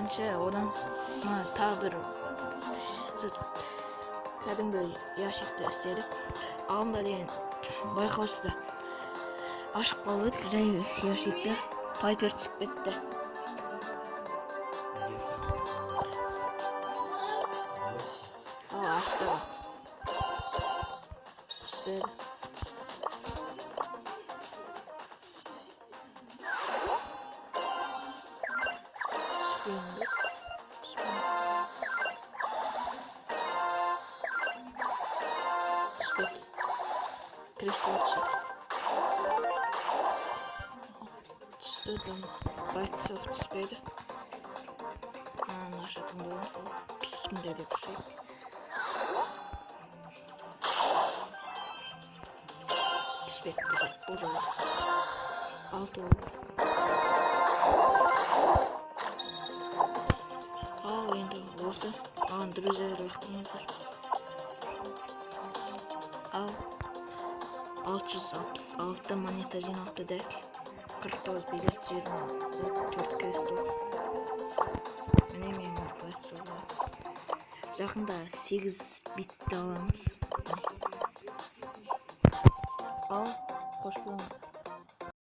екінші одан тағы бір кәдімгі ящикті істедік. Алдында деген байқаусызда ашық қалып еді, жай ящикті пайпер түсіп кетті. Ашты түспеді. Түсті, байтысы түспеді. Ашатын болған бисмилля деп қойып. Түспеді, бұл жолы 6 болды. Ал енді осы маған друзья рахмыңыздар. Ал 666 монета жиналыпты дәл. 49 билет, 24 кристалл. Міне менің классыға. Жақында 8 битті аламыз. Ал қош болыңыз.